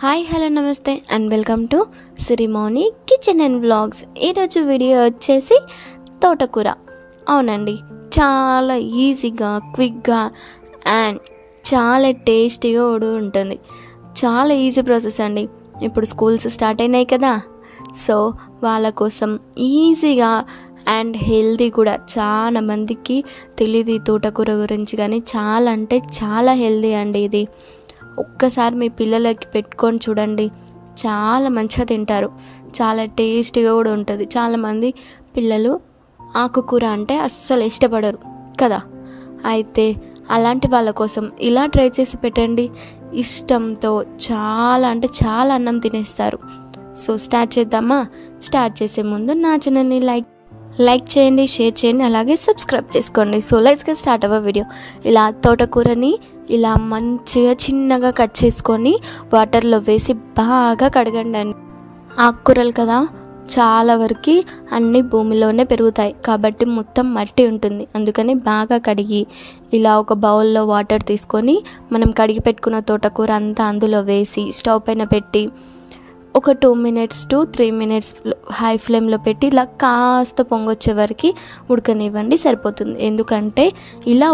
Hi hello నమస్తే and welcome to Sirimoni kitchen and vlogs. ఈరోజు video వచ్చేసి తోటకూర. అవునండి, చాలా ఈజీగా క్విక్గా అండ్ చాలా టేస్టీగా ఉంటుంది. చాలా ఈజీ ప్రాసెస్ అండి. ఇప్పుడు స్కూల్స్ స్టార్ట్ అయినాయి కదా, సో వాళ్ళ కోసం ఈజీగా అండ్ హెల్తీ కూడా. చాలా మందికి తెలియదు ఈ తోటకూర గురించి, కానీ చాలా అంటే చాలా హెల్తీ అండి ఇది. ఒక్కసారి మీ పిల్లలకి పెట్టుకొని చూడండి, చాలా మంచిగా తింటారు, చాలా టేస్టీగా కూడా ఉంటుంది. చాలామంది పిల్లలు ఆకుకూర అంటే అస్సలు ఇష్టపడరు కదా, అయితే అలాంటి వాళ్ళ కోసం ఇలా ట్రై చేసి పెట్టండి. ఇష్టంతో చాలా అంటే చాలా అన్నం తినేస్తారు. సో స్టార్ట్ చేద్దామా? స్టార్ట్ చేసే ముందు నా ఛానల్ని లైక్ చేయండి, షేర్ చేయండి, అలాగే సబ్స్క్రైబ్ చేసుకోండి. So let's get start our video. ఇలా తోటకూరని ఇలా మంచిగా చిన్నగా కట్ చేసుకొని వాటర్లో వేసి బాగా కడగండి అండి. ఆకుకూరలు కదా, చాలా వరకు అన్నీ భూమిలోనే పెరుగుతాయి కాబట్టి మొత్తం మట్టి ఉంటుంది. అందుకని బాగా కడిగి ఇలా ఒక బౌల్లో వాటర్ తీసుకొని మనం కడిగి పెట్టుకున్న తోటకూర అంతా అందులో వేసి స్టవ్ పైన పెట్టి ఒక 2 minutes to 3 minutes హై ఫ్లేమ్లో పెట్టి ఇలా కాస్త పొంగొచ్చే వరకు ఉడకనివ్వండి, సరిపోతుంది. ఎందుకంటే ఇలా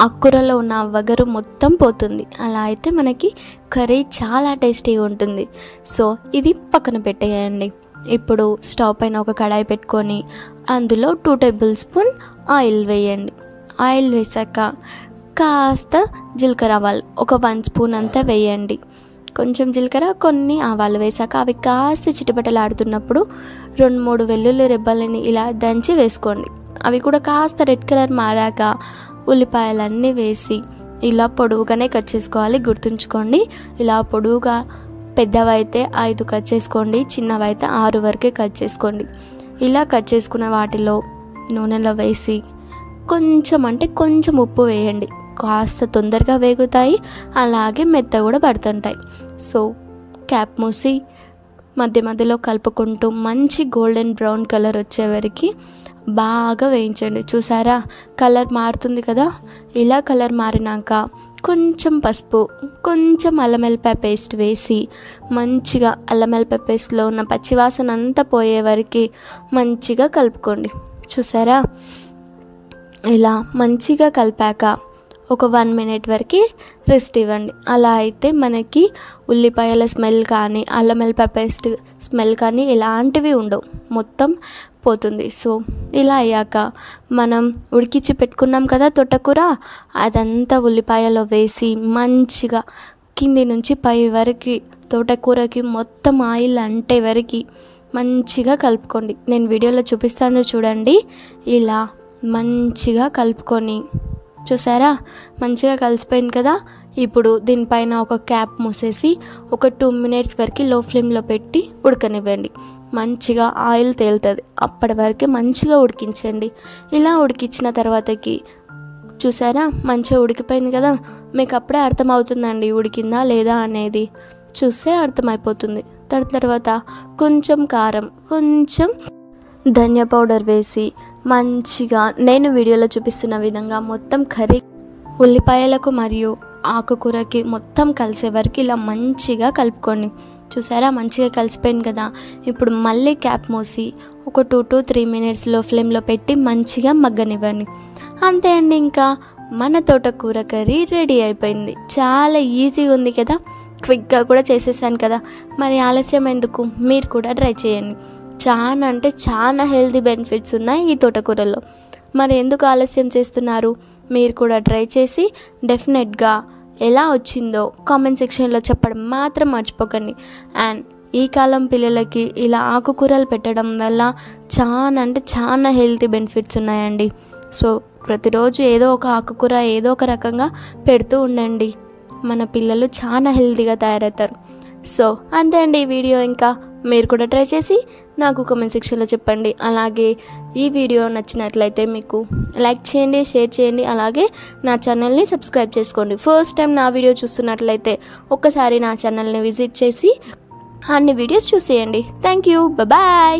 ఆకుకూరలో ఉన్న వగరు మొత్తం పోతుంది. అలా అయితే మనకి కర్రీ చాలా టేస్టీగా ఉంటుంది. సో ఇది పక్కన పెట్టేయండి. ఇప్పుడు స్టవ్ పైన ఒక కడాయి పెట్టుకొని అందులో 2 tablespoons ఆయిల్ వేయండి. ఆయిల్ వేసాక కాస్త జీలకర్ర ఆవాలు ఒక 1 spoon అంతా వేయండి. కొంచెం జీలకర్ర, కొన్ని ఆవాలు వేసాక అవి కాస్త చిటపటలాడుతున్నప్పుడు 2-3 వెల్లుల్లి రెబ్బలని ఇలా దంచి వేసుకోండి. అవి కూడా కాస్త రెడ్ కలర్ మారాక ఉల్లిపాయలన్నీ వేసి ఇలా పొడవుగానే కట్ చేసుకోవాలి, గుర్తుంచుకోండి. ఇలా పొడవుగా పెద్దవైతే 5 కట్ చేసుకోండి, చిన్నవైతే 6 వరకే కట్ చేసుకోండి. ఇలా కట్ చేసుకున్న వాటిలో నూనెలో వేసి కొంచెం అంటే కొంచెం ఉప్పు వేయండి. కాస్త తొందరగా వేగుతాయి, అలాగే మెత్త కూడా పడుతుంటాయి. సో క్యాప్ మూసి మధ్య మధ్యలో కలుపుకుంటూ మంచి గోల్డెన్ బ్రౌన్ కలర్ వచ్చే వరకు బాగా వేయించండి. చూసారా, కలర్ మారుతుంది కదా. ఇలా కలర్ మారినాక కొంచెం పసుపు, కొంచెం అల్లం వెల్లిపాయ పేస్ట్ వేసి మంచిగా అల్లం వెల్లిపాయ పేస్ట్లో ఉన్న పచ్చివాసన అంతా పోయే వరకు మంచిగా కలుపుకోండి. చూసారా, ఇలా మంచిగా కలిపాక ఒక 1 minute వరకు రెస్ట్ ఇవ్వండి. అలా అయితే మనకి ఉల్లిపాయల స్మెల్ కానీ అల్లం వెల్లిపాయ పేస్ట్ స్మెల్ కానీ ఇలాంటివి ఉండవు, మొత్తం పోతుంది. సో ఇలా అయ్యాక మనం ఉడికించి పెట్టుకున్నాం కదా తోటకూర, అదంతా ఉల్లిపాయలో వేసి మంచిగా కింది నుంచి పై వరకు తోటకూరకి మొత్తం ఆయిల్ అంటే వరకు మంచిగా కలుపుకోండి. నేను వీడియోలో చూపిస్తాను చూడండి. ఇలా మంచిగా కలుపుకొని చూసారా, మంచిగా కలిసిపోయింది కదా. ఇప్పుడు దీనిపైన ఒక క్యాప్ మూసేసి ఒక 2 minutes వరకు లో ఫ్లేమ్లో పెట్టి ఉడకనివ్వండి. మంచిగా ఆయిల్ తేలుతుంది, అప్పటి వరకు మంచిగా ఉడికించండి. ఇలా ఉడికించిన తర్వాతకి చూసారా, మంచిగా ఉడికిపోయింది కదా. మీకు అప్పుడే అర్థమవుతుందండి ఉడికిందా లేదా అనేది, చూస్తే అర్థమైపోతుంది. తర్వాత కొంచెం కారం, కొంచెం ధనియా పౌడర్ వేసి మంచిగా నేను వీడియోలో చూపిస్తున్న విధంగా మొత్తం కర్రీ ఉల్లిపాయలకు మరియు ఆకుకూరకి మొత్తం కలిసే వరకు ఇలా మంచిగా కలుపుకోండి. చూసారా, మంచిగా కలిసిపోయింది కదా. ఇప్పుడు మళ్ళీ క్యాప్ మూసి ఒక 2 to 3 minutes లో ఫ్లేమ్లో పెట్టి మంచిగా మగ్గనివ్వండి. అంతే అండి, ఇంకా మన తోటకూర కర్రీ రెడీ అయిపోయింది. చాలా ఈజీగా ఉంది కదా, క్విక్గా కూడా చేసేసాను కదా. మరి ఆలస్యం ఎందుకు, మీరు కూడా ట్రై చేయండి. చాలా అంటే చాలా హెల్తీ బెనిఫిట్స్ ఉన్నాయి ఈ తోటకూరలో. మరి ఎందుకు ఆలస్యం చేస్తున్నారు? మీరు కూడా ట్రై చేసి డెఫినెట్గా ఎలా వచ్చిందో కామెంట్ సెక్షన్లో చెప్పడం మాత్రం మర్చిపోకండి. అండ్ ఈ కాలం పిల్లలకి ఇలా ఆకుకూరలు పెట్టడం వల్ల చాలా అంటే చాలా హెల్తీ బెనిఫిట్స్ ఉన్నాయండి. సో ప్రతిరోజు ఏదో ఒక ఆకుకూర ఏదో ఒక రకంగా పెడుతూ ఉండండి, మన పిల్లలు చాలా హెల్తీగా తయారవుతారు. సో అంతే అండి ఈ వీడియో. ఇంకా మీరు కూడా ట్రై చేసి నాకు కామెంట్ సెక్షన్లో చెప్పండి. అలాగే ఈ వీడియో నచ్చినట్లయితే మీకు లైక్ చేయండి, షేర్ చేయండి, అలాగే నా ఛానల్ని సబ్స్క్రైబ్ చేసుకోండి. ఫస్ట్ టైం నా వీడియో చూస్తున్నట్లయితే ఒక్కసారి నా ఛానల్ని విజిట్ చేసి అన్ని వీడియోస్ చూసేయండి. Thank you, bye.